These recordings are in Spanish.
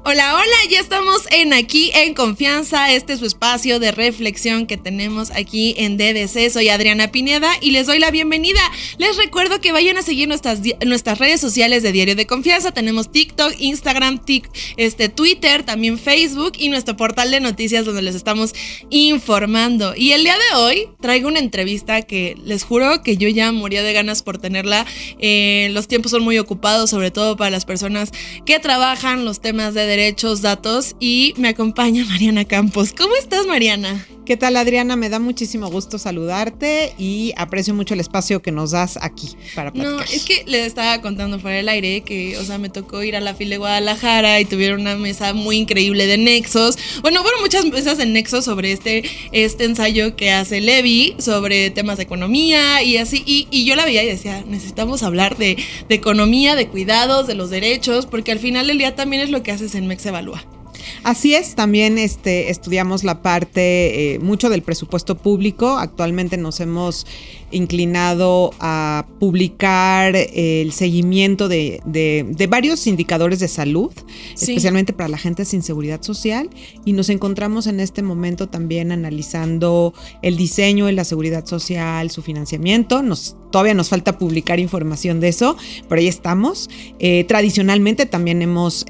Hola, hola, ya estamos aquí en Confianza, este es su espacio de reflexión que tenemos aquí en DDC. Soy Adriana Pineda y les doy la bienvenida. Les recuerdo que vayan a seguir nuestras redes sociales de Diario de Confianza. Tenemos TikTok, Instagram, Twitter, también Facebook y nuestro portal de noticias donde les estamos informando. Y el día de hoy traigo una entrevista que les juro que yo ya moría de ganas por tenerla. Los tiempos son muy ocupados, sobre todo para las personas que trabajan los temas de derechos, datos, y me acompaña Mariana Campos. ¿Cómo estás, Mariana? ¿Qué tal, Adriana? Me da muchísimo gusto saludarte y aprecio mucho el espacio que nos das aquí para platicar. No, es que les estaba contando fuera del aire que, o sea, me tocó ir a la FIL de Guadalajara y tuvieron una mesa muy increíble de nexos. Bueno, muchas mesas de nexos sobre este ensayo que hace Levi sobre temas de economía y así. Y yo la veía y decía, necesitamos hablar de economía, de cuidados, de los derechos, porque al final del día también es lo que haces en Mex Evalúa. Así es, también estudiamos la parte mucho del presupuesto público. Actualmente nos hemos inclinado a publicar el seguimiento de varios indicadores de salud, sí, especialmente para la gente sin seguridad social, y nos encontramos en este momento también analizando el diseño de la seguridad social, su financiamiento. Todavía nos falta publicar información de eso, pero ahí estamos. Tradicionalmente también hemos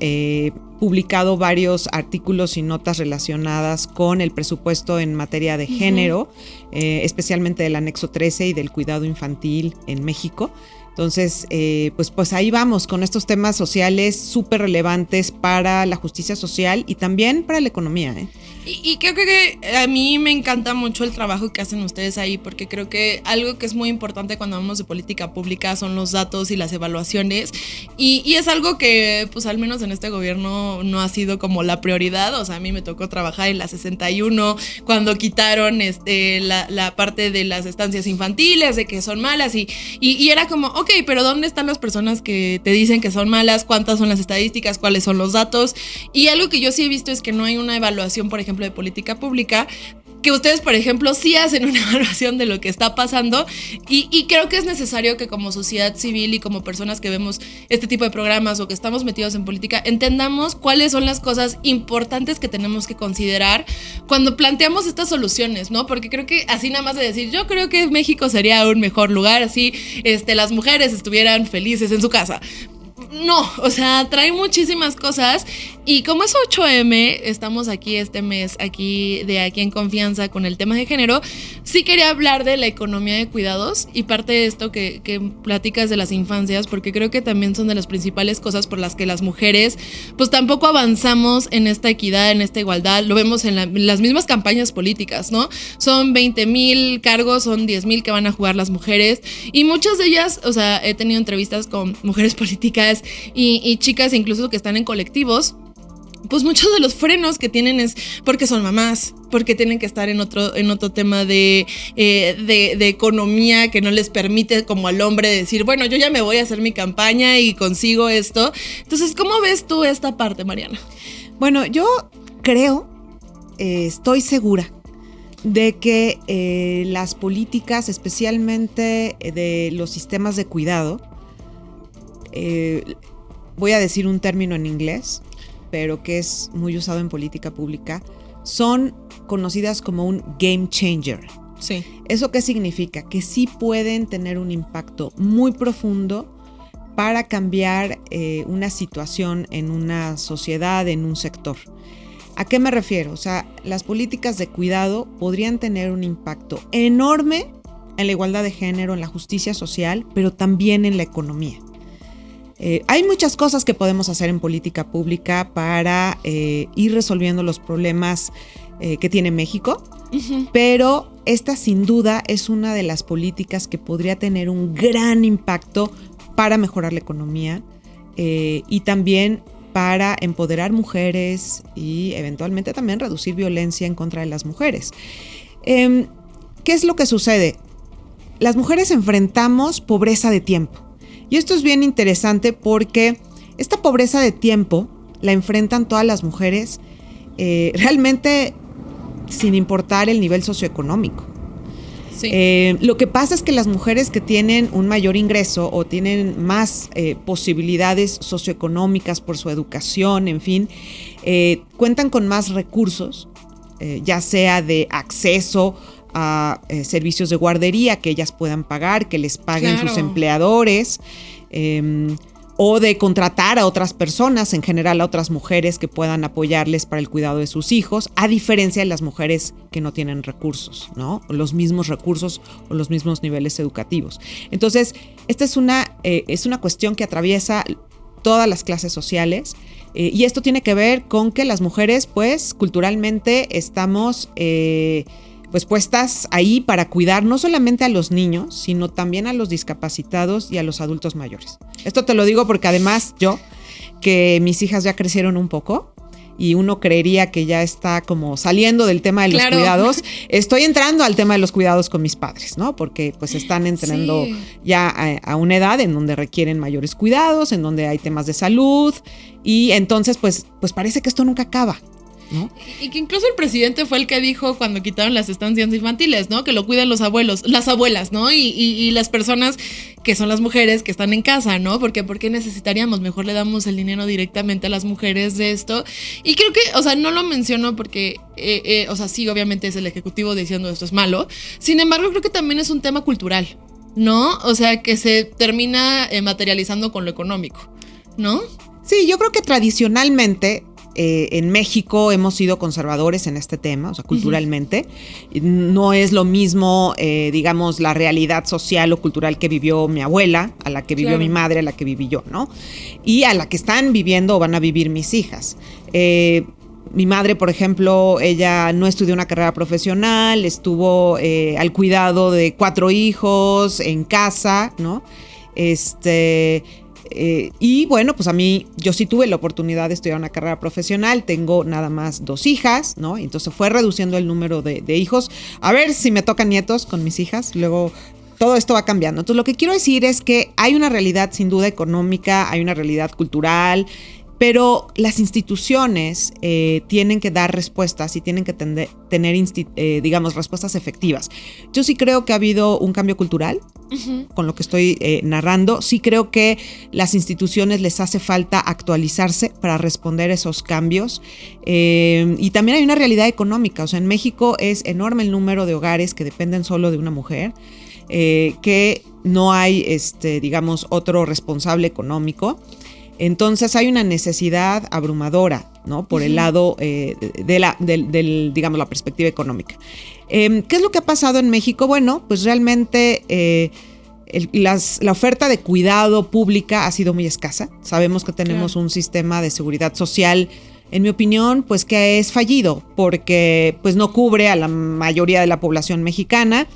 publicado varios artículos y notas relacionadas con el presupuesto en materia de género, especialmente del anexo 13 y del cuidado infantil en México. Entonces, pues ahí vamos con estos temas sociales súper relevantes para la justicia social y también para la economía, ¿eh? Y creo que a mí me encanta mucho el trabajo que hacen ustedes ahí, porque creo que algo que es muy importante cuando hablamos de política pública son los datos y las evaluaciones, y es algo que pues al menos en este gobierno no ha sido como la prioridad. O sea, a mí me tocó trabajar en la 61 cuando quitaron la parte de las estancias infantiles, de que son malas, y era como, ok, pero ¿dónde están las personas que te dicen que son malas? ¿Cuántas son las estadísticas? ¿Cuáles son los datos? Y algo que yo sí he visto es que no hay una evaluación, por ejemplo, de política pública, que ustedes, por ejemplo, sí hacen una evaluación de lo que está pasando, y creo que es necesario que como sociedad civil y como personas que vemos este tipo de programas o que estamos metidos en política, entendamos cuáles son las cosas importantes que tenemos que considerar cuando planteamos estas soluciones, ¿no? Porque creo que así nada más de decir, yo creo que México sería un mejor lugar, así las mujeres estuvieran felices en su casa. No, o sea, trae muchísimas cosas, y como es 8M, estamos aquí este mes, aquí en Confianza con el tema de género. Sí quería hablar de la economía de cuidados y parte de esto que platicas de las infancias, porque creo que también son de las principales cosas por las que las mujeres pues tampoco avanzamos en esta equidad, en esta igualdad. Lo vemos en las mismas campañas políticas, ¿no? Son 20,000 cargos, son 10,000 que van a jugar las mujeres, y muchas de ellas, o sea, he tenido entrevistas con mujeres políticas y chicas incluso que están en colectivos. Pues muchos de los frenos que tienen es porque son mamás, porque tienen que estar en otro tema de economía que no les permite como al hombre decir, bueno, yo ya me voy a hacer mi campaña y consigo esto. Entonces, ¿cómo ves tú esta parte, Mariana? Bueno, yo creo, estoy segura de que las políticas, especialmente de los sistemas de cuidado, voy a decir un término en inglés, pero que es muy usado en política pública, son conocidas como un game changer. Sí. ¿Eso qué significa? Que sí pueden tener un impacto muy profundo para cambiar una situación en una sociedad, en un sector. ¿A qué me refiero? O sea, las políticas de cuidado podrían tener un impacto enorme en la igualdad de género, en la justicia social, pero también en la economía. Hay muchas cosas que podemos hacer en política pública para ir resolviendo los problemas que tiene México, pero esta sin duda es una de las políticas que podría tener un gran impacto para mejorar la economía y también para empoderar mujeres y eventualmente también reducir violencia en contra de las mujeres. ¿Qué es lo que sucede? Las mujeres enfrentamos pobreza de tiempo. Y esto es bien interesante porque esta pobreza de tiempo la enfrentan todas las mujeres realmente sin importar el nivel socioeconómico. Sí. Lo que pasa es que las mujeres que tienen un mayor ingreso o tienen más posibilidades socioeconómicas por su educación, en fin, cuentan con más recursos, ya sea de acceso a servicios de guardería que ellas puedan pagar, que les paguen sus empleadores, o de contratar a otras personas, en general a otras mujeres que puedan apoyarles para el cuidado de sus hijos, a diferencia de las mujeres que no tienen recursos, ¿no? Los mismos recursos o los mismos niveles educativos. Entonces, esta es una cuestión que atraviesa todas las clases sociales, y esto tiene que ver con que las mujeres, pues, culturalmente estamos pues puestas ahí para cuidar no solamente a los niños, sino también a los discapacitados y a los adultos mayores. Esto te lo digo porque además yo, que mis hijas ya crecieron un poco y uno creería que ya está como saliendo del tema de los cuidados, estoy entrando al tema de los cuidados con mis padres, ¿no? Porque pues están entrando ya a una edad en donde requieren mayores cuidados, en donde hay temas de salud, y entonces pues parece que esto nunca acaba, ¿no? Y que incluso el presidente fue el que dijo cuando quitaron las estancias infantiles, ¿no? Que lo cuidan los abuelos, las abuelas, ¿no? Y las personas que son las mujeres que están en casa, ¿no? Porque ¿por qué necesitaríamos? Mejor le damos el dinero directamente a las mujeres de esto. Y creo que, o sea, no lo menciono porque, o sea, sí, obviamente es el ejecutivo diciendo esto es malo. Sin embargo, creo que también es un tema cultural, ¿no? O sea, que se termina materializando con lo económico, ¿no? Sí, yo creo que tradicionalmente en México hemos sido conservadores en este tema, o sea, culturalmente. No es lo mismo, digamos, la realidad social o cultural que vivió mi abuela, a la que vivió mi madre, a la que viví yo, ¿no? Y a la que están viviendo o van a vivir mis hijas. Mi madre, por ejemplo, ella no estudió una carrera profesional, estuvo al cuidado de 4 hijos en casa, ¿no? Y bueno, pues a mí, yo sí tuve la oportunidad de estudiar una carrera profesional, tengo nada más 2 hijas, ¿no? Entonces fue reduciendo el número de hijos. A ver si me tocan nietos con mis hijas, luego todo esto va cambiando. Entonces lo que quiero decir es que hay una realidad sin duda económica, hay una realidad cultural, pero las instituciones tienen que dar respuestas y tienen que tener, digamos, respuestas efectivas. Yo sí creo que ha habido un cambio cultural con lo que estoy narrando. Sí creo que las instituciones les hace falta actualizarse para responder a esos cambios. Y también hay una realidad económica. O sea, en México es enorme el número de hogares que dependen solo de una mujer, que no hay, digamos, otro responsable económico. Entonces hay una necesidad abrumadora, ¿no? Por el lado digamos, la perspectiva económica. ¿Qué es lo que ha pasado en México? Bueno, pues realmente la oferta de cuidado pública ha sido muy escasa. Sabemos que tenemos un sistema de seguridad social, en mi opinión, pues que es fallido, porque pues no cubre a la mayoría de la población mexicana.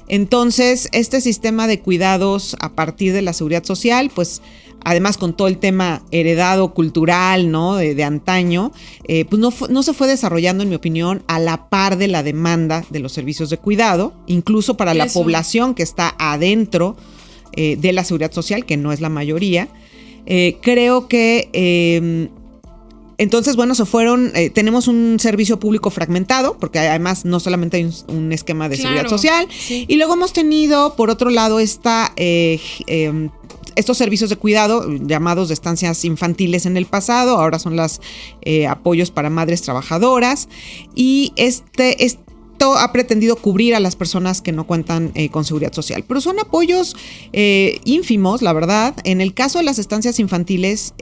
Entonces, este sistema de cuidados a partir de la seguridad social, pues además con todo el tema heredado cultural, ¿no? de antaño, pues no se fue desarrollando, en mi opinión, a la par de la demanda de los servicios de cuidado, incluso para la población que está adentro de la seguridad social, que no es la mayoría. Creo que entonces, bueno, tenemos un servicio público fragmentado, porque además no solamente hay un esquema de seguridad social, y luego hemos tenido, por otro lado, estos servicios de cuidado llamados de estancias infantiles en el pasado, ahora son los apoyos para madres trabajadoras, y esto ha pretendido cubrir a las personas que no cuentan con seguridad social, pero son apoyos ínfimos, la verdad. En el caso de las estancias infantiles,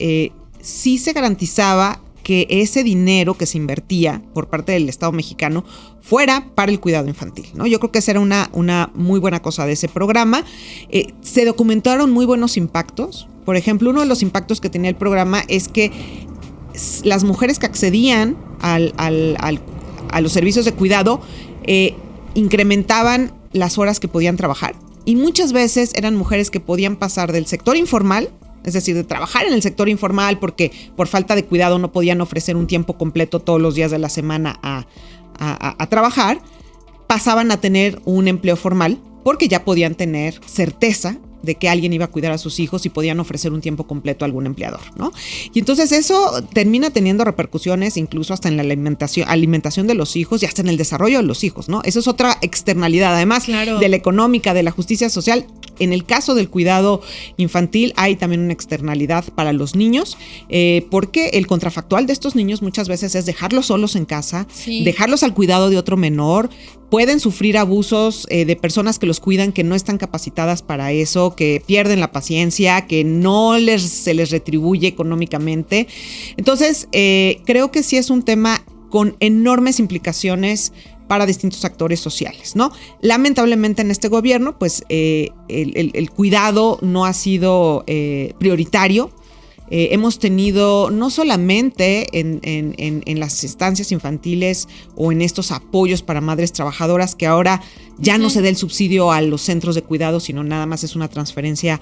sí se garantizaba que ese dinero que se invertía por parte del Estado mexicano fuera para el cuidado infantil, ¿no? Yo creo que esa era una muy buena cosa de ese programa. Se documentaron muy buenos impactos. Por ejemplo, uno de los impactos que tenía el programa es que las mujeres que accedían a los servicios de cuidado incrementaban las horas que podían trabajar, y muchas veces eran mujeres que podían pasar del sector informal, es decir, de trabajar en el sector informal porque por falta de cuidado no podían ofrecer un tiempo completo todos los días de la semana a trabajar, pasaban a tener un empleo formal porque ya podían tener certeza de que alguien iba a cuidar a sus hijos y podían ofrecer un tiempo completo a algún empleador, ¿no? Y entonces eso termina teniendo repercusiones incluso hasta en la alimentación de los hijos y hasta en el desarrollo de los hijos, ¿no? Eso es otra externalidad, además de la económica, de la justicia social. En el caso del cuidado infantil hay también una externalidad para los niños, porque el contrafactual de estos niños muchas veces es dejarlos solos en casa, dejarlos al cuidado de otro menor. Pueden sufrir abusos de personas que los cuidan, que no están capacitadas para eso, que pierden la paciencia, que no se les retribuye económicamente. Entonces, creo que sí es un tema con enormes implicaciones para distintos actores sociales, ¿no? Lamentablemente en este gobierno, pues el cuidado no ha sido prioritario. Hemos tenido no solamente en las estancias infantiles o en estos apoyos para madres trabajadoras, que ahora ya no se da el subsidio a los centros de cuidado, sino nada más es una transferencia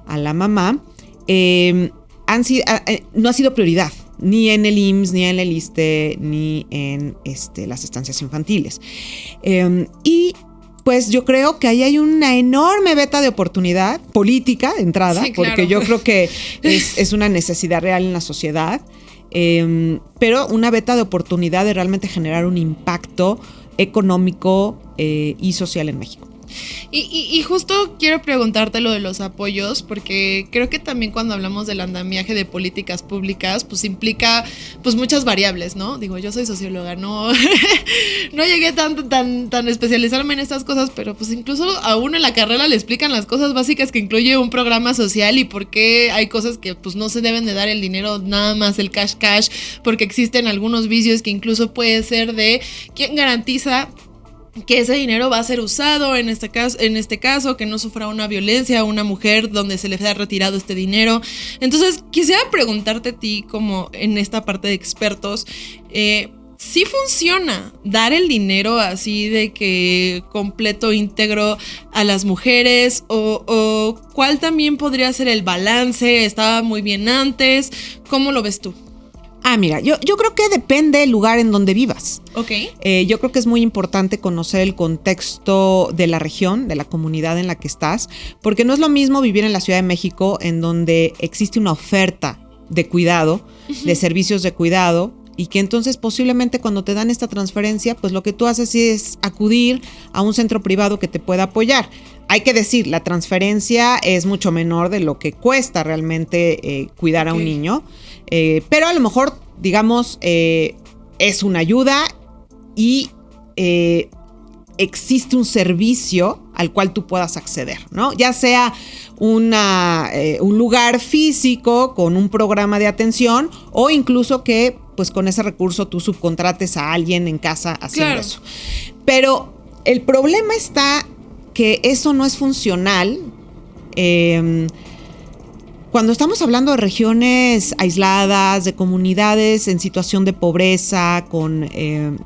a la mamá, no ha sido prioridad, ni en el IMSS, ni en el ISSSTE, ni en las estancias infantiles. Y pues yo creo que ahí hay una enorme veta de oportunidad política de entrada, porque yo creo que es una necesidad real en la sociedad, pero una veta de oportunidad de realmente generar un impacto económico y social en México. Y justo quiero preguntarte lo de los apoyos, porque creo que también cuando hablamos del andamiaje de políticas públicas, pues implica pues muchas variables, ¿no? Digo, yo soy socióloga, no llegué tan especializarme en estas cosas, pero pues incluso a uno en la carrera le explican las cosas básicas que incluye un programa social y por qué hay cosas que pues no se deben de dar el dinero, nada más el cash, porque existen algunos vicios que incluso puede ser de quién garantiza que ese dinero va a ser usado en este caso, que no sufra una violencia a una mujer donde se le ha retirado este dinero. Entonces, quisiera preguntarte a ti, como en esta parte de expertos, ¿sí funciona dar el dinero así de que completo, íntegro a las mujeres? ¿O cuál también podría ser el balance? ¿Estaba muy bien antes? ¿Cómo lo ves tú? Mira, yo creo que depende del lugar en donde vivas. Ok. Yo creo que es muy importante conocer el contexto de la región, de la comunidad en la que estás, porque no es lo mismo vivir en la Ciudad de México, en donde existe una oferta de cuidado, de servicios de cuidado, y que entonces posiblemente cuando te dan esta transferencia, pues lo que tú haces es acudir a un centro privado que te pueda apoyar. Hay que decir, la transferencia es mucho menor de lo que cuesta realmente cuidar a un niño, pero a lo mejor, digamos, es una ayuda y existe un servicio al cual tú puedas acceder, ¿no? Ya sea un lugar físico con un programa de atención o incluso que pues con ese recurso tú subcontrates a alguien en casa haciendo eso. Pero el problema está que eso no es funcional. Cuando estamos hablando de regiones aisladas, de comunidades en situación de pobreza, con,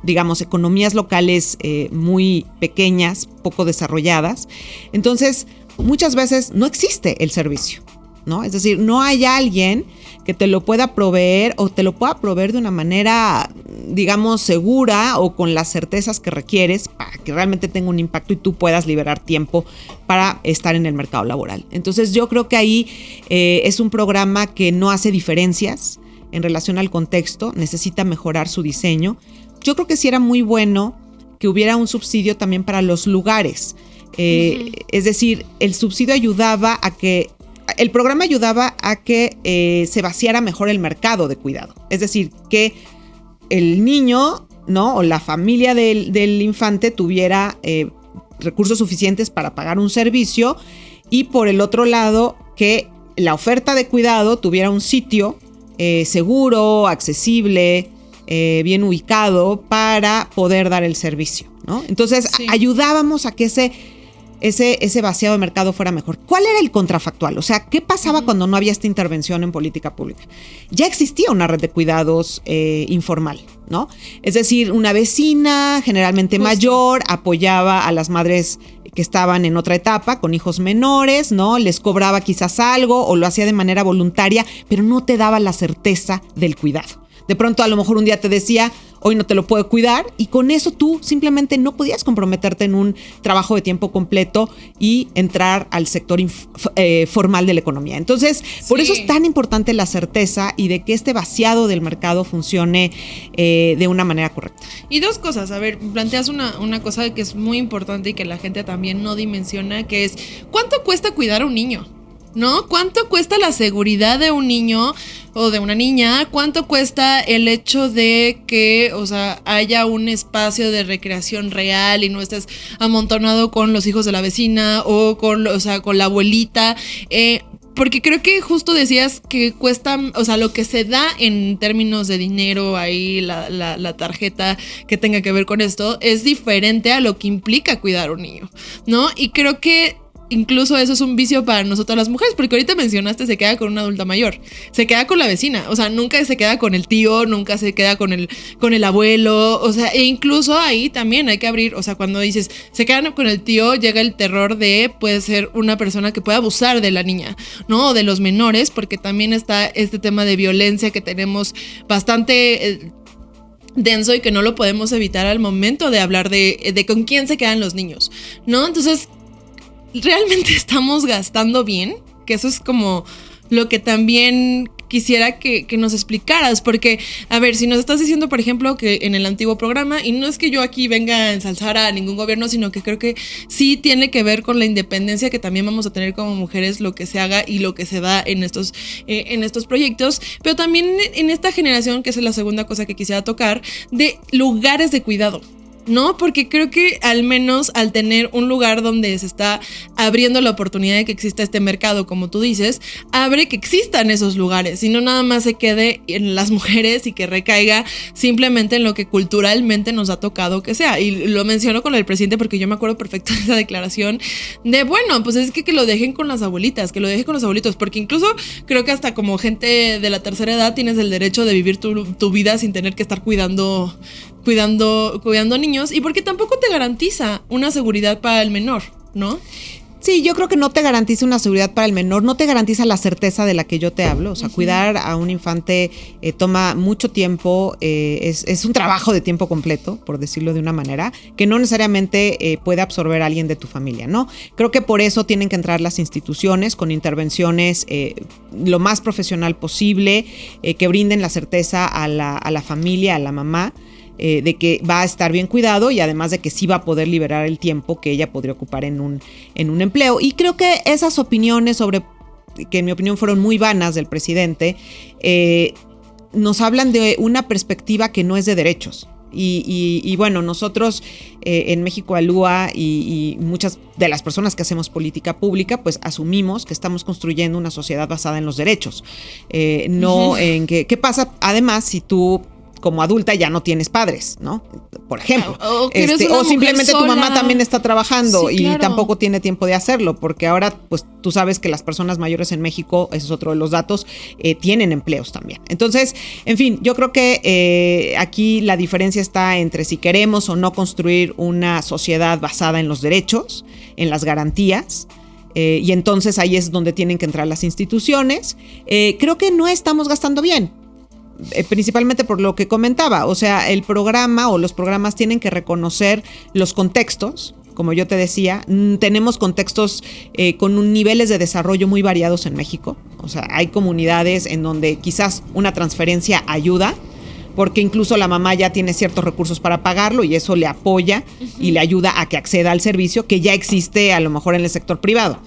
digamos, economías locales muy pequeñas, poco desarrolladas, entonces muchas veces no existe el servicio, ¿no? Es decir, no hay alguien que te lo pueda proveer o te lo pueda proveer de una manera, digamos, segura o con las certezas que requieres para que realmente tenga un impacto y tú puedas liberar tiempo para estar en el mercado laboral. Entonces yo creo que ahí es un programa que no hace diferencias en relación al contexto, necesita mejorar su diseño. Yo creo que sí era muy bueno que hubiera un subsidio también para los lugares. Es decir, el subsidio ayudaba a que el programa ayudaba a que se vaciara mejor el mercado de cuidado. Es decir, que el niño, ¿no? O la familia del infante tuviera recursos suficientes para pagar un servicio y por el otro lado que la oferta de cuidado tuviera un sitio seguro, accesible, bien ubicado para poder dar el servicio, ¿no? Entonces ayudábamos a que ese vaciado de mercado fuera mejor. ¿Cuál era el contrafactual? O sea, ¿qué pasaba cuando no había esta intervención en política pública? Ya existía una red de cuidados informal, ¿no? Es decir, una vecina, generalmente mayor, apoyaba a las madres que estaban en otra etapa con hijos menores, ¿no? Les cobraba quizás algo o lo hacía de manera voluntaria, pero no te daba la certeza del cuidado. De pronto a lo mejor un día te decía, hoy no te lo puedo cuidar, y con eso tú simplemente no podías comprometerte en un trabajo de tiempo completo y entrar al sector formal de la economía. Entonces, por eso es tan importante la certeza y de que este vaciado del mercado funcione de una manera correcta. Y dos cosas, a ver, planteas una cosa que es muy importante y que la gente también no dimensiona, que es, ¿cuánto cuesta cuidar a un niño? ¿No? ¿Cuánto cuesta la seguridad de un niño o de una niña? ¿Cuánto cuesta el hecho de que, o sea, haya un espacio de recreación real y no estés amontonado con los hijos de la vecina o con, o sea, con la abuelita? Porque creo que justo decías que cuesta, o sea, lo que se da en términos de dinero, ahí la tarjeta que tenga que ver con esto, es diferente a lo que implica cuidar a un niño, ¿no? Y creo que incluso eso es un vicio para nosotras las mujeres, porque ahorita mencionaste, se queda con una adulta mayor, se queda con la vecina, o sea, nunca se queda con el tío, nunca se queda con el abuelo, o sea, e incluso ahí también hay que abrir, o sea, cuando dices, se quedan con el tío, llega el terror de, puede ser una persona que pueda abusar de la niña, ¿no? O de los menores, porque también está este tema de violencia que tenemos bastante denso y que no lo podemos evitar al momento de hablar de con quién se quedan los niños, ¿no? Entonces, ¿realmente estamos gastando bien? Que eso es como lo que también quisiera que nos explicaras, porque, a ver, si nos estás diciendo, por ejemplo, que en el antiguo programa, y no es que yo aquí venga a ensalzar a ningún gobierno, sino que creo que sí tiene que ver con la independencia que también vamos a tener como mujeres, lo que se haga y lo que se da en estos proyectos, pero también en esta generación, que es la segunda cosa que quisiera tocar, de lugares de cuidado, ¿no? Porque creo que al menos al tener un lugar donde se está abriendo la oportunidad de que exista este mercado, como tú dices, abre que existan esos lugares y no nada más se quede en las mujeres y que recaiga simplemente en lo que culturalmente nos ha tocado que sea. Y lo menciono con el presidente porque yo me acuerdo perfecto de esa declaración de, bueno, pues es que lo dejen con las abuelitas, que lo dejen con los abuelitos, porque incluso creo que hasta como gente de la tercera edad tienes el derecho de vivir tu vida sin tener que estar cuidando niños, y porque tampoco te garantiza una seguridad para el menor, ¿no? Sí, yo creo que no te garantiza una seguridad para el menor, no te garantiza la certeza de la que yo te hablo. O sea, cuidar a un infante toma mucho tiempo, es un trabajo de tiempo completo, por decirlo de una manera, que no necesariamente puede absorber a alguien de tu familia, ¿no? Creo que por eso tienen que entrar las instituciones con intervenciones lo más profesional posible, que brinden la certeza a la familia, a la mamá, de que va a estar bien cuidado y además de que sí va a poder liberar el tiempo que ella podría ocupar en un empleo. Y creo que esas opiniones que en mi opinión fueron muy vanas del presidente, nos hablan de una perspectiva que no es de derechos. Y bueno, nosotros en México Alúa y muchas de las personas que hacemos política pública, pues asumimos que estamos construyendo una sociedad basada en los derechos. No en ¿qué pasa? Además, si tú como adulta ya no tienes padres, ¿no? Por ejemplo. O simplemente tu mamá también está trabajando, sí, claro, y tampoco tiene tiempo de hacerlo, porque ahora, pues tú sabes que las personas mayores en México, ese es otro de los datos, tienen empleos también. Entonces, en fin, yo creo que aquí la diferencia está entre si queremos o no construir una sociedad basada en los derechos, en las garantías. Y entonces ahí es donde tienen que entrar las instituciones. Creo que no estamos gastando bien. Principalmente por lo que comentaba, o sea, el programa o los programas tienen que reconocer los contextos. Como yo te decía, tenemos contextos con niveles de desarrollo muy variados en México. O sea, hay comunidades en donde quizás una transferencia ayuda, porque incluso la mamá ya tiene ciertos recursos para pagarlo y eso le apoya y le ayuda a que acceda al servicio que ya existe a lo mejor en el sector privado.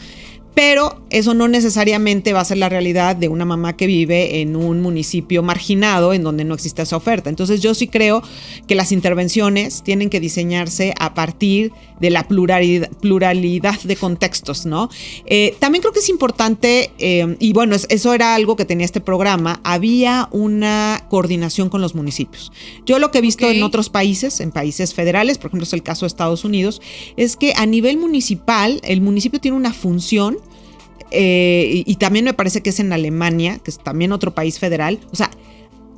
Pero eso no necesariamente va a ser la realidad de una mamá que vive en un municipio marginado en donde no existe esa oferta. Entonces yo sí creo que las intervenciones tienen que diseñarse a partir de la pluralidad de contextos, ¿no? También creo que es importante, y bueno, eso era algo que tenía este programa, había una coordinación con los municipios. Yo lo que he visto en otros países, en países federales, por ejemplo es el caso de Estados Unidos, es que a nivel municipal, el municipio tiene una función. Y también me parece que es en Alemania, que es también otro país federal. O sea,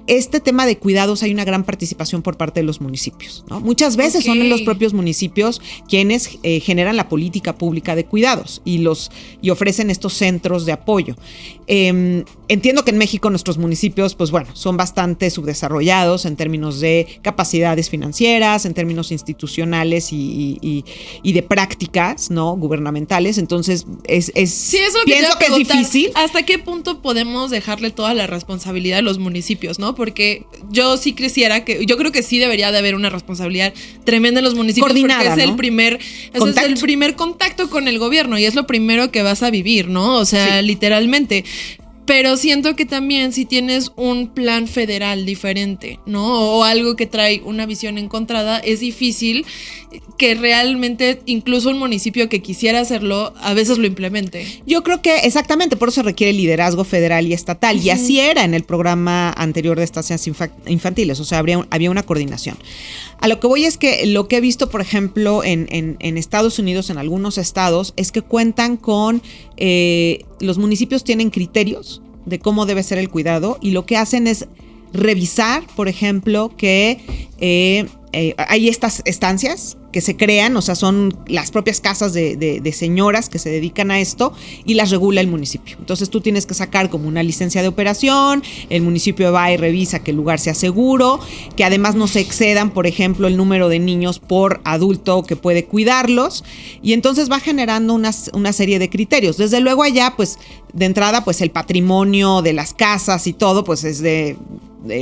este tema de cuidados hay una gran participación por parte de los municipios, ¿no? Muchas veces son los propios municipios quienes generan la política pública de cuidados y ofrecen estos centros de apoyo. entiendo que en México nuestros municipios, pues bueno, son bastante subdesarrollados en términos de capacidades financieras, en términos institucionales y de prácticas, ¿no? Gubernamentales. Entonces, sí, es lo que pienso que es difícil. ¿Hasta qué punto podemos dejarle toda la responsabilidad a los municipios, no? Porque yo sí yo creo que sí debería de haber una responsabilidad tremenda en los municipios. Coordinada, porque es ¿no? es el primer contacto con el gobierno y es lo primero que vas a vivir, ¿no? O sea, literalmente. Pero siento que también si tienes un plan federal diferente, ¿no? O algo que trae una visión encontrada, es difícil que realmente incluso un municipio que quisiera hacerlo, a veces lo implemente. Yo creo que exactamente, por eso requiere liderazgo federal y estatal. Uh-huh. Y así era en el programa anterior de estancias infantiles, o sea, había una coordinación. A lo que voy es que lo que he visto, por ejemplo, en Estados Unidos, en algunos estados, es que cuentan con, los municipios tienen criterios de cómo debe ser el cuidado y lo que hacen es revisar, por ejemplo, que hay estas estancias que se crean, o sea, son las propias casas de señoras que se dedican a esto y las regula el municipio. Entonces tú tienes que sacar como una licencia de operación, el municipio va y revisa que el lugar sea seguro, que además no se excedan, por ejemplo, el número de niños por adulto que puede cuidarlos, y entonces va generando una serie de criterios. Desde luego allá, pues, de entrada, pues el patrimonio de las casas y todo, pues es de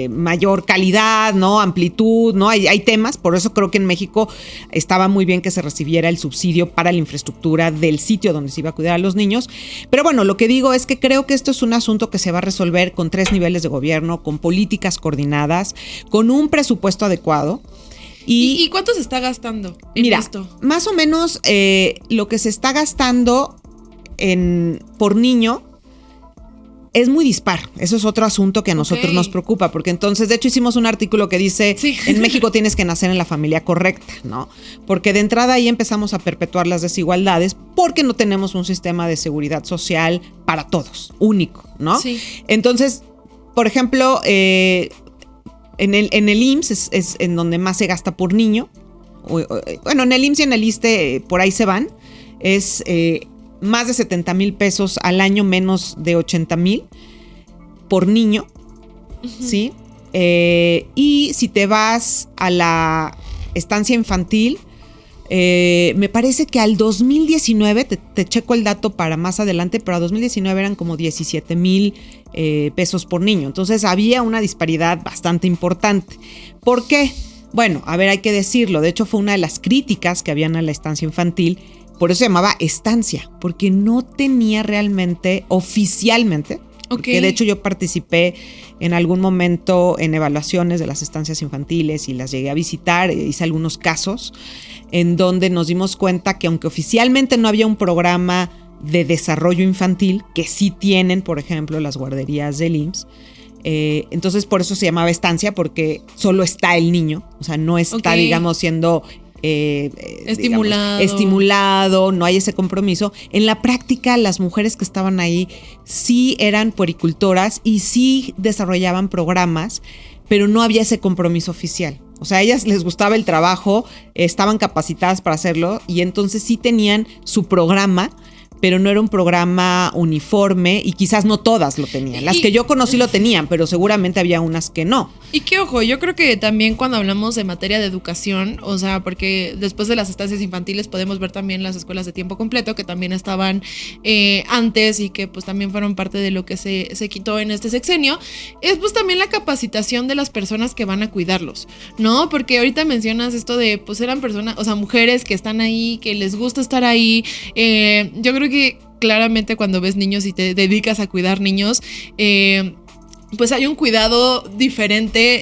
mayor calidad, ¿no? Amplitud, ¿no? Hay temas, por eso creo que en México estaba muy bien que se recibiera el subsidio para la infraestructura del sitio donde se iba a cuidar a los niños. Pero bueno, lo que digo es que creo que esto es un asunto que se va a resolver con 3 niveles de gobierno, con políticas coordinadas, con un presupuesto adecuado. ¿Y cuánto se está gastando en esto? Más o menos lo que se está gastando por niño es muy dispar. Eso es otro asunto que a nosotros nos preocupa, porque entonces, de hecho, hicimos un artículo que dice, en México tienes que nacer en la familia correcta, ¿no? Porque de entrada ahí empezamos a perpetuar las desigualdades porque no tenemos un sistema de seguridad social para todos, único, ¿no? Sí. Entonces, por ejemplo, en el IMSS es en donde más se gasta por niño. Bueno, en el IMSS y en el ISSSTE por ahí se van. Es más de 70,000 pesos al año, menos de 80,000 por niño, uh-huh. ¿Sí? Y si te vas a la estancia infantil, me parece que al 2019, te checo el dato para más adelante, pero a 2019 eran como 17,000 pesos por niño. Entonces había una disparidad bastante importante. ¿Por qué? Bueno, a ver, hay que decirlo. De hecho, fue una de las críticas que habían a la estancia infantil. Por eso se llamaba estancia, porque no tenía realmente, oficialmente, porque de hecho yo participé en algún momento en evaluaciones de las estancias infantiles y las llegué a visitar, hice algunos casos en donde nos dimos cuenta que aunque oficialmente no había un programa de desarrollo infantil, que sí tienen, por ejemplo, las guarderías del IMSS, entonces por eso se llamaba estancia, porque solo está el niño, o sea, no está, digamos, siendo estimulado, no hay ese compromiso. En la práctica, las mujeres que estaban ahí sí eran puericultoras y sí desarrollaban programas, pero no había ese compromiso oficial. O sea, a ellas les gustaba el trabajo, estaban capacitadas para hacerlo y entonces sí tenían su programa, pero no era un programa uniforme y quizás no todas lo tenían. Las que yo conocí lo tenían, pero seguramente había unas que no. Y que ojo, yo creo que también cuando hablamos de materia de educación, o sea, porque después de las estancias infantiles podemos ver también las escuelas de tiempo completo que también estaban antes y que pues también fueron parte de lo que se quitó en este sexenio, es pues también la capacitación de las personas que van a cuidarlos, ¿no? Porque ahorita mencionas esto de pues eran personas, o sea, mujeres que están ahí, que les gusta estar ahí. Yo creo que claramente cuando ves niños y te dedicas a cuidar niños, pues hay un cuidado diferente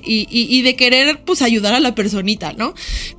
y de querer pues ayudar a la personita, ¿no?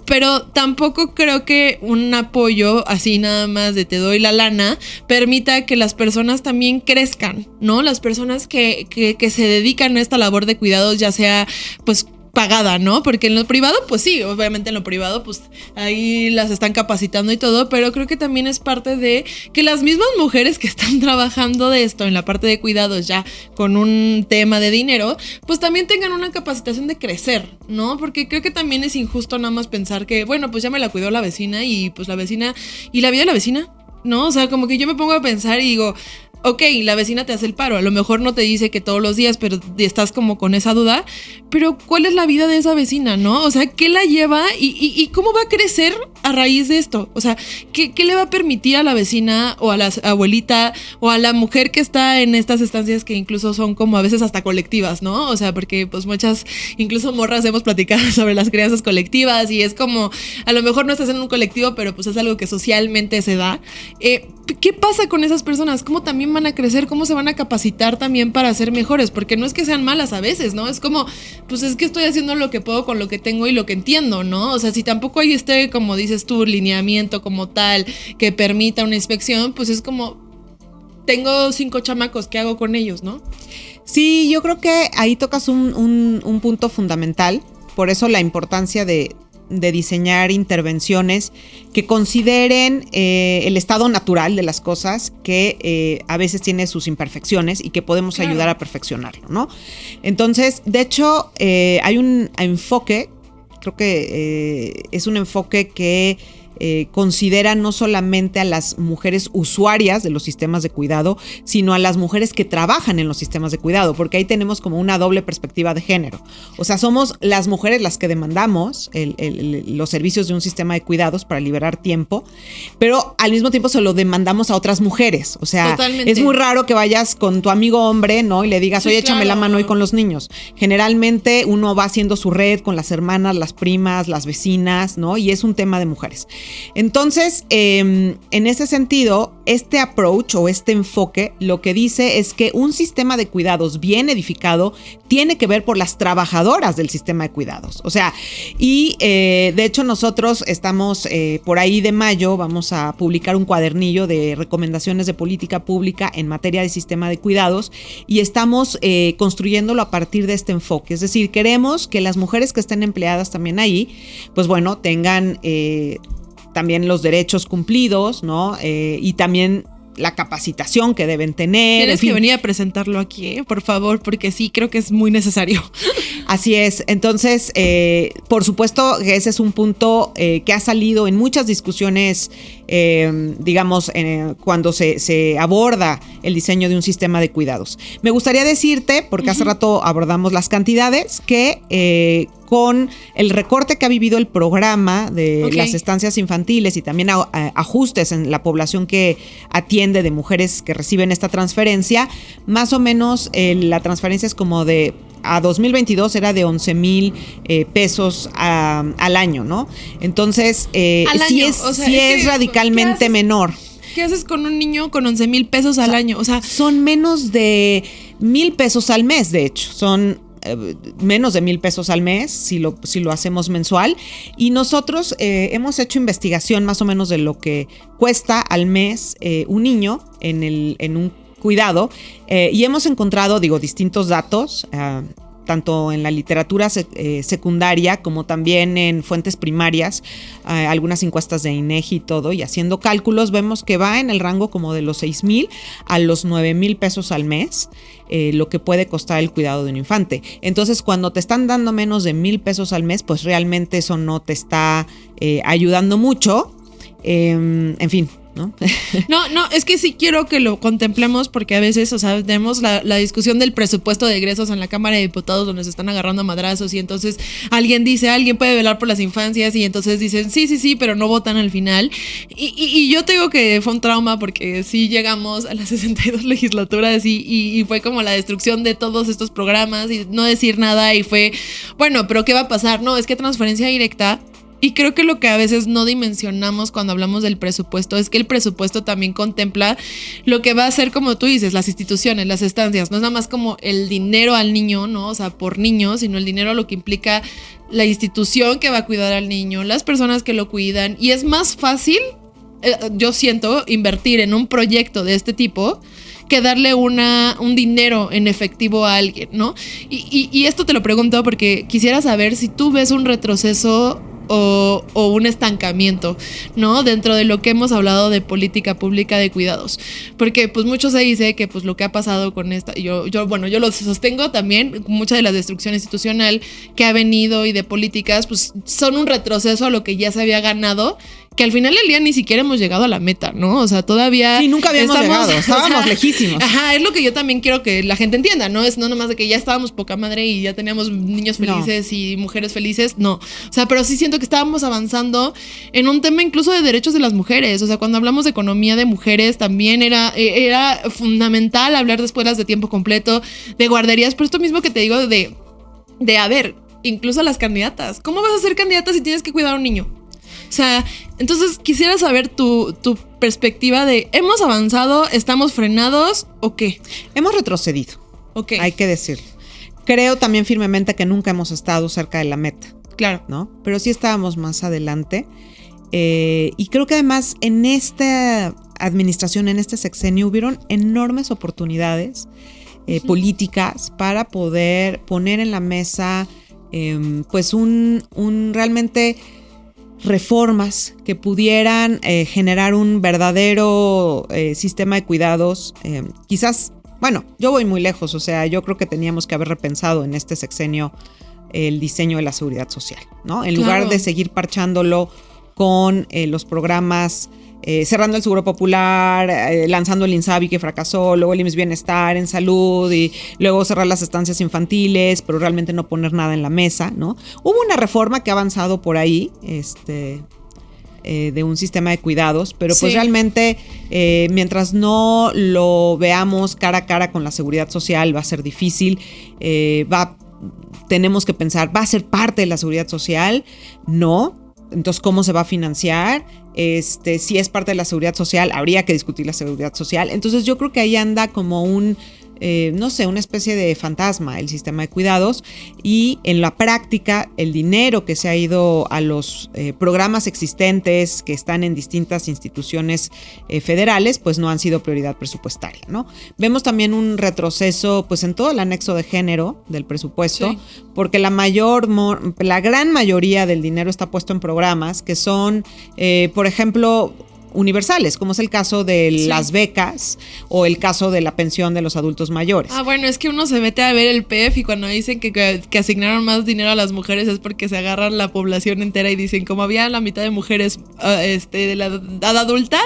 Pero tampoco creo que un apoyo así nada más de te doy la lana permita que las personas también crezcan, ¿no? Las personas que se dedican a esta labor de cuidados, ya sea pues pagada, ¿no? Porque en lo privado, pues sí, obviamente en lo privado, pues ahí las están capacitando y todo, pero creo que también es parte de que las mismas mujeres que están trabajando de esto en la parte de cuidados ya con un tema de dinero, pues también tengan una capacitación de crecer, ¿no? Porque creo que también es injusto nada más pensar que, bueno, pues ya me la cuidó la vecina y pues la vecina, ¿y la vida de la vecina? ¿No? O sea, como que yo me pongo a pensar y digo, ok, la vecina te hace el paro, a lo mejor no te dice que todos los días, pero estás como con esa duda, pero ¿cuál es la vida de esa vecina, no? O sea, ¿qué la lleva y cómo va a crecer a raíz de esto? O sea, ¿qué le va a permitir a la vecina o a la abuelita o a la mujer que está en estas estancias que incluso son como a veces hasta colectivas, ¿no? O sea, porque pues muchas, incluso morras hemos platicado sobre las crianzas colectivas y es como, a lo mejor no estás en un colectivo, pero pues es algo que socialmente se da. ¿Qué pasa con esas personas? ¿Cómo también van a crecer? ¿Cómo se van a capacitar también para ser mejores? Porque no es que sean malas a veces, ¿no? Es como, pues es que estoy haciendo lo que puedo con lo que tengo y lo que entiendo, ¿no? O sea, si tampoco hay como dices tú, lineamiento como tal que permita una inspección, pues es como, tengo 5 chamacos, ¿qué hago con ellos, no? Sí, yo creo que ahí tocas un punto fundamental, por eso la importancia de diseñar intervenciones que consideren el estado natural de las cosas, que a veces tiene sus imperfecciones y que podemos ayudar a perfeccionarlo, ¿no? Entonces, de hecho, hay un enfoque, creo que es un enfoque que considera no solamente a las mujeres usuarias de los sistemas de cuidado, sino a las mujeres que trabajan en los sistemas de cuidado, porque ahí tenemos como una doble perspectiva de género. O sea, somos las mujeres las que demandamos los servicios de un sistema de cuidados para liberar tiempo, pero al mismo tiempo se lo demandamos a otras mujeres. O sea, totalmente. Es muy raro que vayas con tu amigo hombre, ¿no? Y le digas, oye, échame la mano hoy con los niños. Generalmente uno va haciendo su red con las hermanas, las primas, las vecinas, ¿no? Y es un tema de mujeres. Entonces, en ese sentido, este approach o este enfoque lo que dice es que un sistema de cuidados bien edificado tiene que ver por las trabajadoras del sistema de cuidados. O sea, y de hecho nosotros estamos por ahí de mayo, vamos a publicar un cuadernillo de recomendaciones de política pública en materia de sistema de cuidados y estamos construyéndolo a partir de este enfoque. Es decir, queremos que las mujeres que estén empleadas también ahí, pues bueno, tengan también los derechos cumplidos, ¿no? Y también la capacitación que deben tener. Tienes que venir a presentarlo aquí, por favor, porque sí, creo que es muy necesario. Así es. Entonces, por supuesto, ese es un punto que ha salido en muchas discusiones, digamos, cuando se aborda el diseño de un sistema de cuidados. Me gustaría decirte, porque hace rato abordamos las cantidades, que con el recorte que ha vivido el programa de las estancias infantiles y también ajustes en la población que atiende de mujeres que reciben esta transferencia, más o menos la transferencia es como a 2022 era de 11,000 pesos al año, ¿no? Entonces, sí es radicalmente menor. ¿Qué haces con un niño con 11,000 pesos al año? O sea, son menos de 1,000 pesos al mes, de hecho. Son menos de 1,000 pesos al mes si lo hacemos mensual, y nosotros hemos hecho investigación más o menos de lo que cuesta al mes un niño en un cuidado, y hemos encontrado, distintos datos, tanto en la literatura secundaria como también en fuentes primarias, algunas encuestas de INEGI y todo, y haciendo cálculos vemos que va en el rango como de los 6,000 a los 9,000 pesos al mes, lo que puede costar el cuidado de un infante. Entonces, cuando te están dando menos de 1,000 pesos al mes, pues realmente eso no te está ayudando mucho. En fin, ¿no? No, es que sí quiero que lo contemplemos, porque a veces, o sea, tenemos la discusión del presupuesto de egresos en la Cámara de Diputados, donde se están agarrando a madrazos, y entonces alguien puede velar por las infancias, y entonces dicen sí, pero no votan al final. Y yo te digo que fue un trauma, porque sí llegamos a las 62 legislaturas y fue como la destrucción de todos estos programas y no decir nada, y fue, bueno, pero ¿qué va a pasar? No, es que transferencia directa. Y creo que lo que a veces no dimensionamos cuando hablamos del presupuesto es que el presupuesto también contempla lo que va a ser, como tú dices, las instituciones, las estancias. No es nada más como el dinero al niño, ¿no? O sea, por niño, sino el dinero a lo que implica la institución que va a cuidar al niño, las personas que lo cuidan. Y es más fácil, yo siento, invertir en un proyecto de este tipo que darle un dinero en efectivo a alguien, ¿no? Y esto te lo pregunto porque quisiera saber si tú ves un retroceso o un estancamiento, ¿no? Dentro de lo que hemos hablado de política pública de cuidados. Porque pues mucho se dice que pues lo que ha pasado con esta, yo lo sostengo también, mucha de la destrucción institucional que ha venido y de políticas, pues son un retroceso a lo que ya se había ganado, que al final del día ni siquiera hemos llegado a la meta, ¿no? O sea, todavía... Sí, nunca habíamos llegado, estábamos lejísimos. Ajá, es lo que yo también quiero que la gente entienda, ¿no? Es no nomás de que ya estábamos poca madre y ya teníamos niños felices y mujeres felices, no. O sea, pero sí siento que estábamos avanzando en un tema incluso de derechos de las mujeres. O sea, cuando hablamos de economía de mujeres también era fundamental hablar de escuelas de tiempo completo, de guarderías, por esto mismo que te digo de a ver, incluso las candidatas. ¿Cómo vas a ser candidata si tienes que cuidar a un niño? O sea, entonces quisiera saber tu perspectiva de ¿hemos avanzado, estamos frenados o qué? Hemos retrocedido, hay que decirlo. Creo también firmemente que nunca hemos estado cerca de la meta. Claro. ¿No? Pero sí estábamos más adelante. Y creo que además en esta administración, en este sexenio, hubieron enormes oportunidades políticas para poder poner en la mesa pues un realmente reformas que pudieran generar un verdadero sistema de cuidados. Quizás, bueno, yo voy muy lejos, o sea, yo creo que teníamos que haber repensado en este sexenio el diseño de la seguridad social, ¿no? En lugar de seguir parchándolo con los programas, cerrando el Seguro Popular, lanzando el INSABI que fracasó, luego el IMSS Bienestar en salud y luego cerrar las estancias infantiles, pero realmente no poner nada en la mesa, ¿no? Hubo una reforma que ha avanzado por ahí, de un sistema de cuidados, pero pues realmente mientras no lo veamos cara a cara con la seguridad social va a ser difícil, tenemos que pensar, ¿va a ser parte de la seguridad social? No. Entonces, ¿cómo se va a financiar? Si es parte de la seguridad social, habría que discutir la seguridad social. Entonces, yo creo que ahí anda como una especie de fantasma el sistema de cuidados, y en la práctica el dinero que se ha ido a los programas existentes que están en distintas instituciones federales, pues no han sido prioridad presupuestaria, ¿no? Vemos también un retroceso pues en todo el anexo de género del presupuesto, porque la gran mayoría del dinero está puesto en programas que son, por ejemplo, universales, como es el caso de las becas o el caso de la pensión de los adultos mayores. Bueno, es que uno se mete a ver el PEF y cuando dicen que asignaron más dinero a las mujeres es porque se agarran la población entera y dicen, como había la mitad de mujeres de la edad adulta,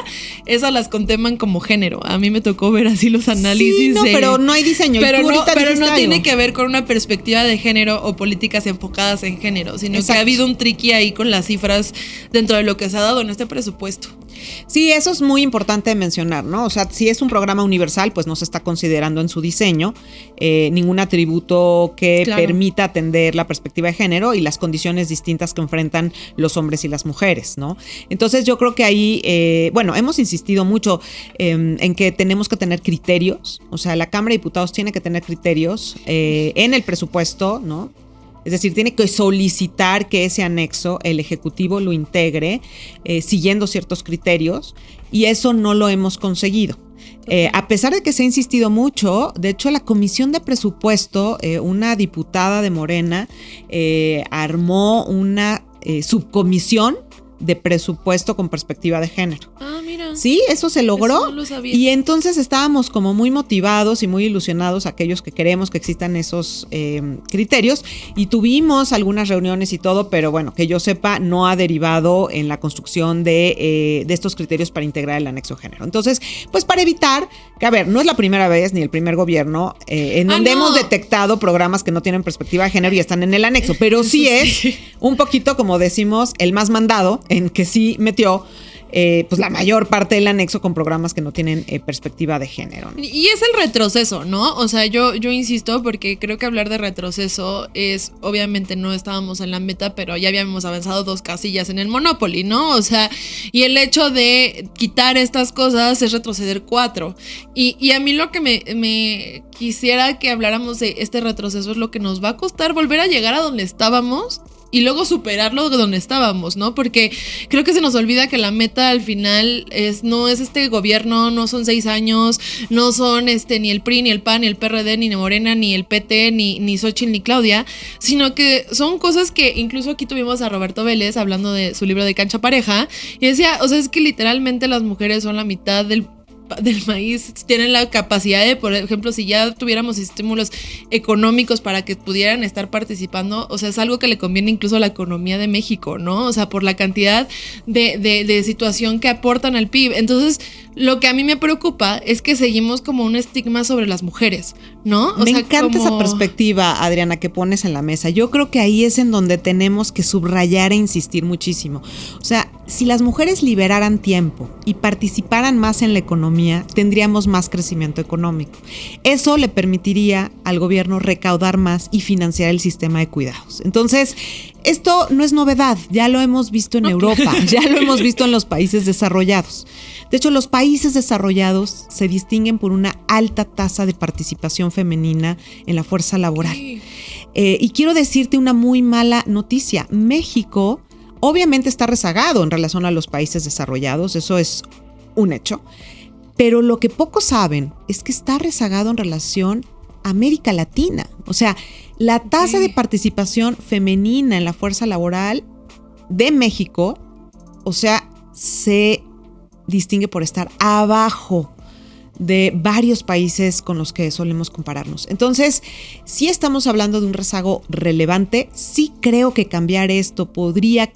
esas las conteman como género. A mí me tocó ver así los análisis. Sí, pero no hay diseño. Pero no tiene que ver con una perspectiva de género o políticas enfocadas en género, sino que ha habido un triqui ahí con las cifras dentro de lo que se ha dado en este presupuesto. Sí, eso es muy importante de mencionar, ¿no? O sea, si es un programa universal, pues no se está considerando en su diseño ningún atributo que permita atender la perspectiva de género y las condiciones distintas que enfrentan los hombres y las mujeres, ¿no? Entonces yo creo que ahí, hemos insistido mucho en que tenemos que tener criterios, o sea, la Cámara de Diputados tiene que tener criterios en el presupuesto, ¿no? Es decir, tiene que solicitar que ese anexo el Ejecutivo lo integre siguiendo ciertos criterios, y eso no lo hemos conseguido. A pesar de que se ha insistido mucho, de hecho la Comisión de Presupuesto, una diputada de Morena, armó una subcomisión de presupuesto con perspectiva de género. Mira. Sí, eso se logró. Eso no lo sabía. Y entonces estábamos como muy motivados y muy ilusionados aquellos que queremos que existan esos criterios, y tuvimos algunas reuniones y todo, pero bueno, que yo sepa, no ha derivado en la construcción de estos criterios para integrar el anexo de género. Entonces, pues para evitar que, a ver, no es la primera vez ni el primer gobierno en donde hemos detectado programas que no tienen perspectiva de género y están en el anexo, pero sí es un poquito, como decimos, el más mandado, en que sí metió pues la mayor parte del anexo con programas que no tienen perspectiva de género, ¿no? Y es el retroceso, ¿no? O sea, yo insisto, porque creo que hablar de retroceso es, obviamente no estábamos en la meta, pero ya habíamos avanzado 2 casillas en el Monopoly, ¿no? O sea, y el hecho de quitar estas cosas es retroceder 4. Y a mí lo que me quisiera que habláramos de este retroceso es lo que nos va a costar volver a llegar a donde estábamos y luego superarlo donde estábamos, ¿no? Porque creo que se nos olvida que la meta al final no es este gobierno, no son 6 años, no son ni el PRI, ni el PAN, ni el PRD, ni Morena, ni el PT, ni Xóchitl, ni Claudia, sino que son cosas que incluso aquí tuvimos a Roberto Vélez hablando de su libro de Cancha Pareja, y decía, o sea, es que literalmente las mujeres son la mitad del del maíz tienen la capacidad de, por ejemplo, si ya tuviéramos estímulos económicos para que pudieran estar participando, o sea, es algo que le conviene incluso a la economía de México, ¿no? O sea, por la cantidad de situación que aportan al PIB. Entonces, lo que a mí me preocupa es que seguimos como un estigma sobre las mujeres, ¿no? Me encanta esa perspectiva, Adriana, que pones en la mesa. Yo creo que ahí es en donde tenemos que subrayar e insistir muchísimo. O sea, si las mujeres liberaran tiempo y participaran más en la economía, tendríamos más crecimiento económico. Eso le permitiría al gobierno recaudar más y financiar el sistema de cuidados. Entonces, esto no es novedad, ya lo hemos visto en Europa, ya lo hemos visto en los países desarrollados. De hecho, los países desarrollados se distinguen por una alta tasa de participación femenina en la fuerza laboral. Y quiero decirte una muy mala noticia. México obviamente está rezagado en relación a los países desarrollados, eso es un hecho. Pero lo que pocos saben es que está rezagado en relación a América Latina. O sea, la tasa de participación femenina en la fuerza laboral de México, o sea, se distingue por estar abajo de varios países con los que solemos compararnos. Entonces, sí estamos hablando de un rezago relevante. Sí creo que cambiar esto podría,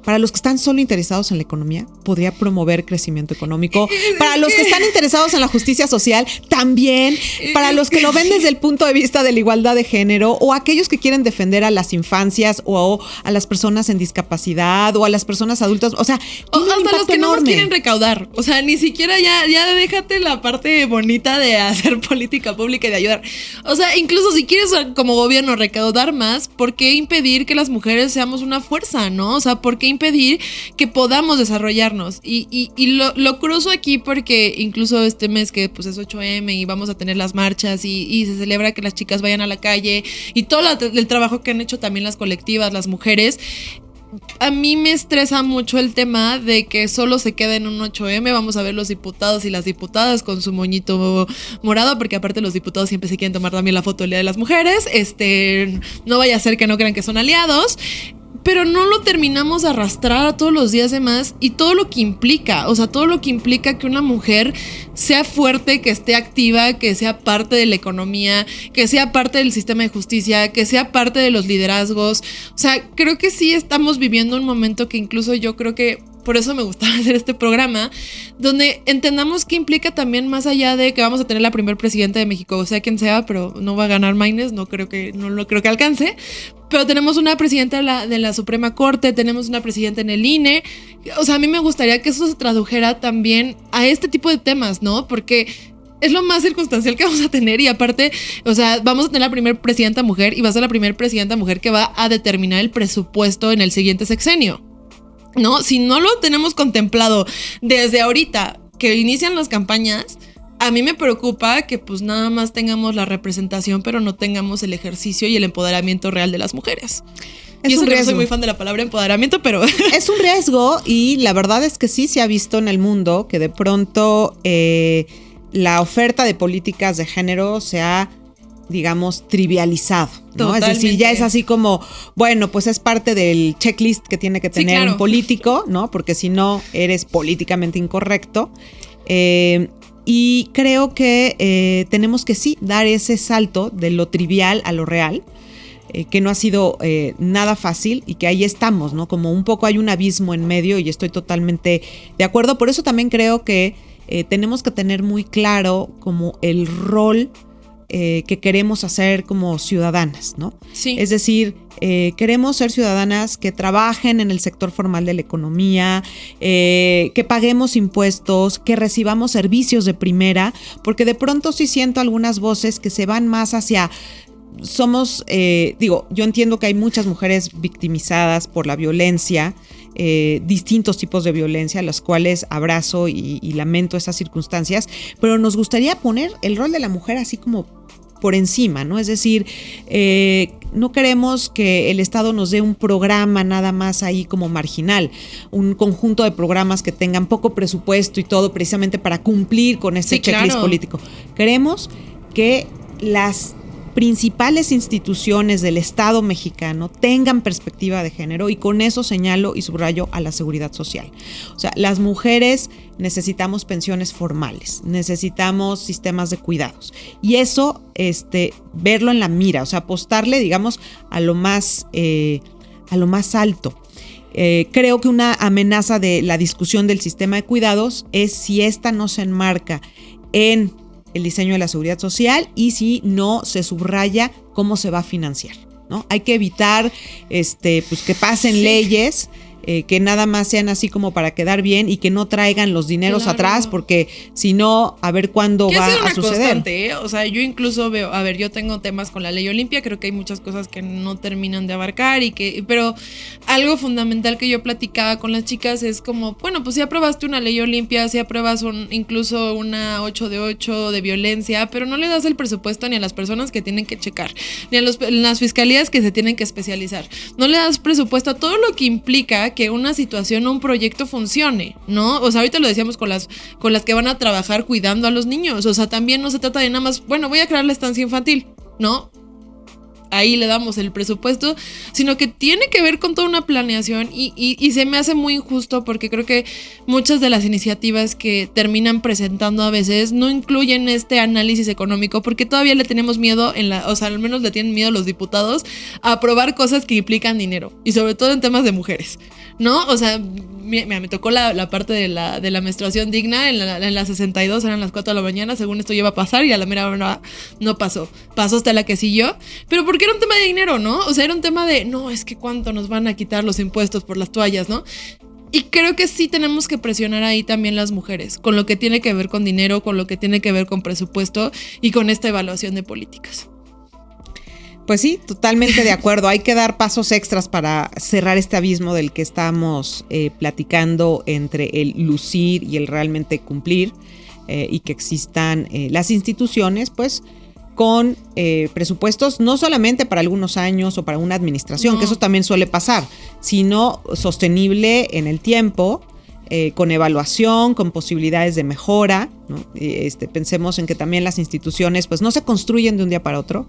para los que están solo interesados en la economía, podría promover crecimiento económico. Para los que están interesados en la justicia social, también. Para los que lo ven desde el punto de vista de la igualdad de género, o aquellos que quieren defender a las infancias o a las personas en discapacidad o a las personas adultas. O sea, hasta los que no más quieren recaudar. O sea, ni siquiera ya déjate la parte bonita de hacer política pública y de ayudar. O sea, incluso si quieres como gobierno recaudar más, ¿por qué impedir que las mujeres seamos una fuerza, no? O sea, ¿por qué impedir que podamos desarrollarnos? Y lo cruzo aquí porque incluso este mes que pues es 8M y vamos a tener las marchas y se celebra que las chicas vayan a la calle y todo el trabajo que han hecho también las colectivas, las mujeres. A mí me estresa mucho el tema de que solo se quede en un 8M. Vamos a ver los diputados y las diputadas con su moñito morado, porque aparte los diputados siempre se quieren tomar también la foto del Día de las Mujeres. No vaya a ser que no crean que son aliados. Pero no lo terminamos de arrastrar a todos los días de más y todo lo que implica, o sea, todo lo que implica que una mujer sea fuerte, que esté activa, que sea parte de la economía, que sea parte del sistema de justicia, que sea parte de los liderazgos. O sea, creo que sí estamos viviendo un momento que incluso yo creo que por eso me gustaba hacer este programa, donde entendamos qué implica también más allá de que vamos a tener la primer presidenta de México, o sea quien sea, pero no va a ganar Maynes, no creo que alcance, pero tenemos una presidenta de la Suprema Corte, tenemos una presidenta en el INE. O sea, a mí me gustaría que eso se tradujera también a este tipo de temas, ¿no? Porque es lo más circunstancial que vamos a tener y aparte, o sea, vamos a tener la primera presidenta mujer y va a ser la primera presidenta mujer que va a determinar el presupuesto en el siguiente sexenio. No, si no lo tenemos contemplado desde ahorita que inician las campañas, a mí me preocupa que pues nada más tengamos la representación, pero no tengamos el ejercicio y el empoderamiento real de las mujeres. Es un riesgo. No soy muy fan de la palabra empoderamiento, pero es un riesgo y la verdad es que sí se ha visto en el mundo que de pronto la oferta de políticas de género se ha, digamos, trivializado, ¿no? Totalmente. Es decir, ya es así como, bueno, pues es parte del checklist que tiene que tener un político, ¿no? Porque si no, eres políticamente incorrecto. Y creo que tenemos que sí dar ese salto de lo trivial a lo real, que no ha sido nada fácil y que ahí estamos, ¿no? Como un poco hay un abismo en medio y estoy totalmente de acuerdo. Por eso también creo que tenemos que tener muy claro como el rol que queremos hacer como ciudadanas, ¿no? Sí. Es decir, queremos ser ciudadanas que trabajen en el sector formal de la economía, que paguemos impuestos, que recibamos servicios de primera, porque de pronto sí siento algunas voces que se van más hacia... Somos, yo entiendo que hay muchas mujeres victimizadas por la violencia, distintos tipos de violencia, las cuales abrazo y lamento esas circunstancias, pero nos gustaría poner el rol de la mujer así como por encima, ¿no? Es decir, no queremos que el Estado nos dé un programa nada más ahí como marginal, un conjunto de programas que tengan poco presupuesto y todo precisamente para cumplir con este checklist político. Queremos que las principales instituciones del Estado mexicano tengan perspectiva de género, y con eso señalo y subrayo a la seguridad social. O sea, las mujeres necesitamos pensiones formales, necesitamos sistemas de cuidados, y eso verlo en la mira, o sea, apostarle, digamos, a lo más alto. Creo que una amenaza de la discusión del sistema de cuidados es si esta no se enmarca en el diseño de la seguridad social y si no se subraya cómo se va a financiar, ¿no? Hay que evitar pues que pasen leyes que nada más sean así como para quedar bien y que no traigan los dineros atrás, porque si no, a ver cuándo va a suceder. Constante, ¿eh? O sea, yo incluso veo, a ver, yo tengo temas con la ley Olimpia, creo que hay muchas cosas que no terminan de abarcar pero algo fundamental que yo platicaba con las chicas es como, bueno, pues si aprobaste una ley Olimpia, si apruebas incluso una 8 de 8 de violencia, pero no le das el presupuesto ni a las personas que tienen que checar, ni a las fiscalías que se tienen que especializar. No le das presupuesto a todo lo que implica que una situación o un proyecto funcione, ¿no? O sea, ahorita lo decíamos con las que van a trabajar cuidando a los niños. O sea, también no se trata de nada más, bueno, voy a crear la estancia infantil, ¿no? Ahí le damos el presupuesto, sino que tiene que ver con toda una planeación y se me hace muy injusto porque creo que muchas de las iniciativas que terminan presentando a veces no incluyen este análisis económico porque todavía le tenemos miedo, o sea, al menos le tienen miedo los diputados a aprobar cosas que implican dinero y sobre todo en temas de mujeres, ¿no? O sea, me tocó la parte de la menstruación digna en la 62, eran las 4 de la mañana, según esto iba a pasar y a la mera hora no pasó hasta la que siguió, pero porque era un tema de dinero, ¿no? O sea, era un tema de, no, es que cuánto nos van a quitar los impuestos por las toallas, ¿no? Y creo que sí tenemos que presionar ahí también las mujeres, con lo que tiene que ver con dinero, con lo que tiene que ver con presupuesto y con esta evaluación de políticas. Pues sí, totalmente de acuerdo. Hay que dar pasos extras para cerrar este abismo del que estamos platicando entre el lucir y el realmente cumplir, y que existan las instituciones, pues, con presupuestos no solamente para algunos años o para una administración, que eso también suele pasar, sino sostenible en el tiempo, con evaluación, con posibilidades de mejora, ¿no? Pensemos en que también las instituciones pues no se construyen de un día para otro,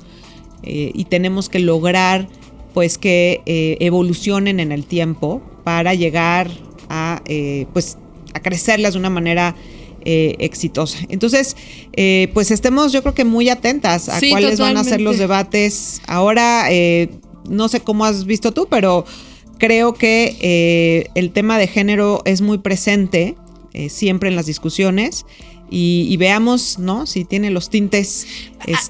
y tenemos que lograr pues que evolucionen en el tiempo para llegar a pues a crecerlas de una manera exitosa. Entonces, pues estemos, yo creo que muy atentas a cuáles van a ser los debates. Ahora, no sé cómo has visto tú, pero creo que el tema de género es muy presente siempre en las discusiones. Y veamos, ¿no? Si tiene los tintes.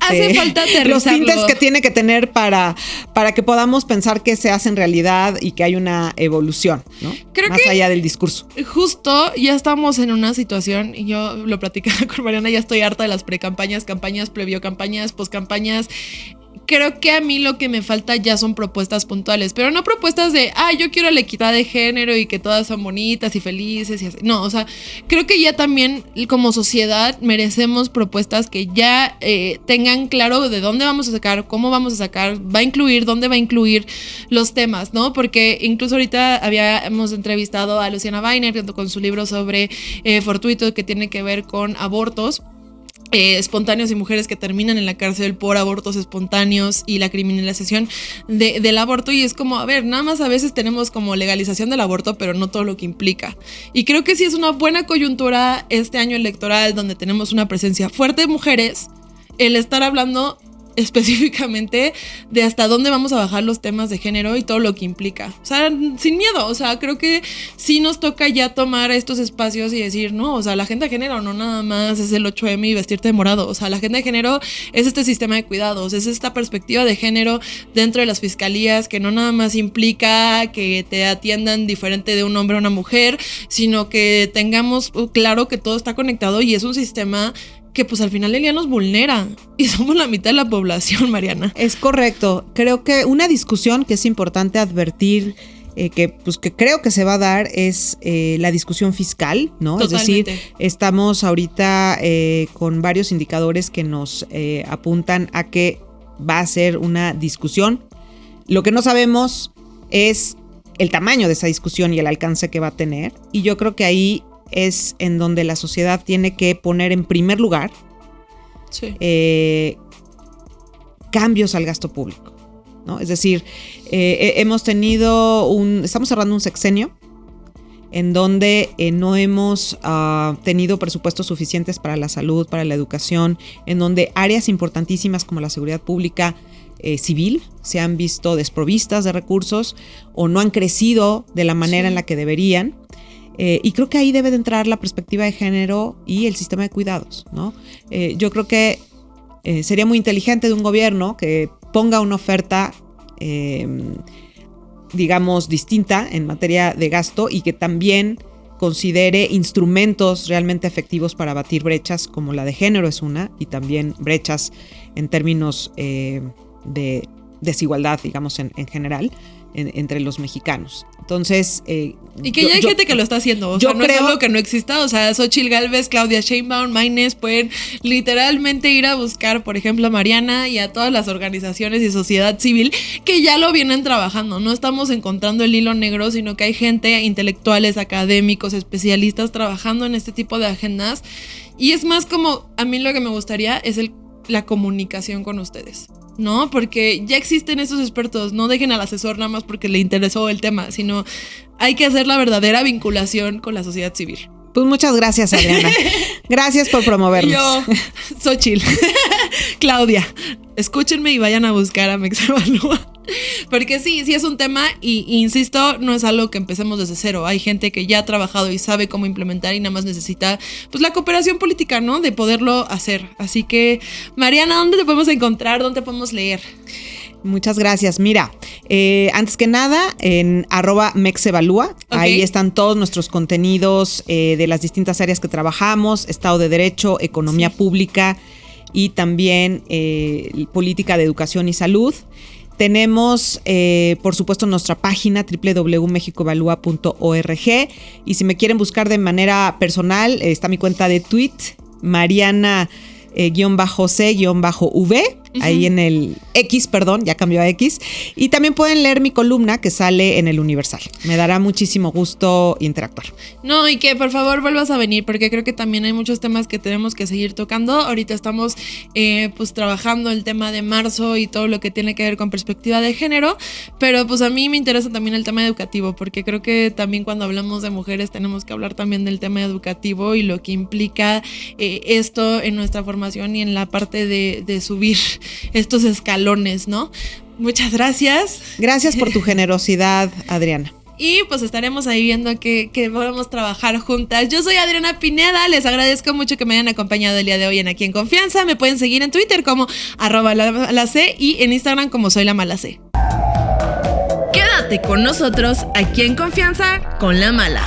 Hace falta aterrizarlo. Los tintes que tiene que tener para que podamos pensar que se hace en realidad y que hay una evolución, ¿no? Creo más que allá del discurso. Justo ya estamos en una situación, y yo lo platicaba con Mariana, ya estoy harta de las precampañas, campañas, previo campañas, poscampañas. Creo que a mí lo que me falta ya son propuestas puntuales, pero no propuestas de, yo quiero la equidad de género y que todas son bonitas y felices y así. No, o sea, creo que ya también como sociedad merecemos propuestas que ya tengan claro de dónde vamos a sacar, cómo vamos a sacar, va a incluir, dónde va a incluir los temas, ¿no? Porque incluso ahorita hemos entrevistado a Luciana Weiner con su libro sobre Fortuito, que tiene que ver con abortos espontáneos y mujeres que terminan en la cárcel por abortos espontáneos y la criminalización del aborto, y es como, a ver, nada más a veces tenemos como legalización del aborto, pero no todo lo que implica. Y creo que sí es una buena coyuntura este año electoral donde tenemos una presencia fuerte de mujeres, el estar hablando específicamente de hasta dónde vamos a bajar los temas de género y todo lo que implica. O sea, sin miedo. O sea, creo que sí nos toca ya tomar estos espacios y decir, no, o sea, la agenda de género no nada más es el 8M y vestirte de morado. O sea, la agenda de género es este sistema de cuidados, es esta perspectiva de género dentro de las fiscalías que no nada más implica que te atiendan diferente de un hombre a una mujer, sino que tengamos claro que todo está conectado y es un sistema que pues al final del día nos vulnera y somos la mitad de la población, Mariana. Es correcto. Creo que una discusión que es importante advertir, que creo que se va a dar, es la discusión fiscal, ¿no? Totalmente. Es decir, estamos ahorita con varios indicadores que nos apuntan a que va a ser una discusión. Lo que no sabemos es el tamaño de esa discusión y el alcance que va a tener. Y yo creo que ahí es en donde la sociedad tiene que poner en primer lugar cambios al gasto público, ¿no? Es decir, estamos cerrando un sexenio en donde no hemos tenido presupuestos suficientes para la salud, para la educación, en donde áreas importantísimas como la seguridad pública civil se han visto desprovistas de recursos o no han crecido de la manera en la que deberían. Y creo que ahí debe de entrar la perspectiva de género y el sistema de cuidados, ¿no? Yo creo que sería muy inteligente de un gobierno que ponga una oferta digamos, distinta en materia de gasto y que también considere instrumentos realmente efectivos para abatir brechas como la de género es una, y también brechas en términos de desigualdad, digamos, en general, entre los mexicanos. Entonces... y que ya hay gente que lo está haciendo, o sea, no es algo que no exista, o sea, Xóchitl Gálvez, Claudia Sheinbaum, Maynes pueden literalmente ir a buscar, por ejemplo, a Mariana y a todas las organizaciones y sociedad civil que ya lo vienen trabajando. No estamos encontrando el hilo negro, sino que hay gente, intelectuales, académicos, especialistas trabajando en este tipo de agendas, y es más como, a mí lo que me gustaría es la comunicación con ustedes, ¿no? Porque ya existen esos expertos, no dejen al asesor nada más porque le interesó el tema, sino hay que hacer la verdadera vinculación con la sociedad civil. Pues muchas gracias, Adriana. Gracias por promovernos. Yo, Xóchitl, Claudia, escúchenme y vayan a buscar a Mex Evalúa. Porque sí es un tema y insisto, no es algo que empecemos desde cero. Hay gente que ya ha trabajado y sabe cómo implementar y nada más necesita pues la cooperación política, ¿no? De poderlo hacer. Así que, Mariana, ¿dónde te podemos encontrar? ¿Dónde te podemos leer? Muchas gracias. Mira, antes que nada, en @mexevalúa, ahí están todos nuestros contenidos de las distintas áreas que trabajamos, Estado de Derecho, Economía Pública y también política de educación y salud. Tenemos, por supuesto, nuestra página www.mexicoevalua.org, y si me quieren buscar de manera personal, está mi cuenta de tweet, Mariana_C_V, ahí en el X, perdón, ya cambió a X. Y también pueden leer mi columna que sale en el Universal. Me dará muchísimo gusto interactuar. No, y que por favor vuelvas a venir, porque creo que también hay muchos temas que tenemos que seguir tocando. Ahorita estamos pues trabajando el tema de marzo y todo lo que tiene que ver con perspectiva de género, pero pues a mí me interesa también el tema educativo, porque creo que también cuando hablamos de mujeres tenemos que hablar también del tema educativo y lo que implica esto en nuestra formación y en la parte de subir estos escalones, ¿no? Muchas gracias. Gracias por tu generosidad, Adriana. Y pues estaremos ahí viendo que podemos trabajar juntas. Yo soy Adriana Pineda, les agradezco mucho que me hayan acompañado el día de hoy en Aquí en Confianza. Me pueden seguir en Twitter como @lamalac y en Instagram como Soy la Mala C. Quédate con nosotros aquí en Confianza con La Mala.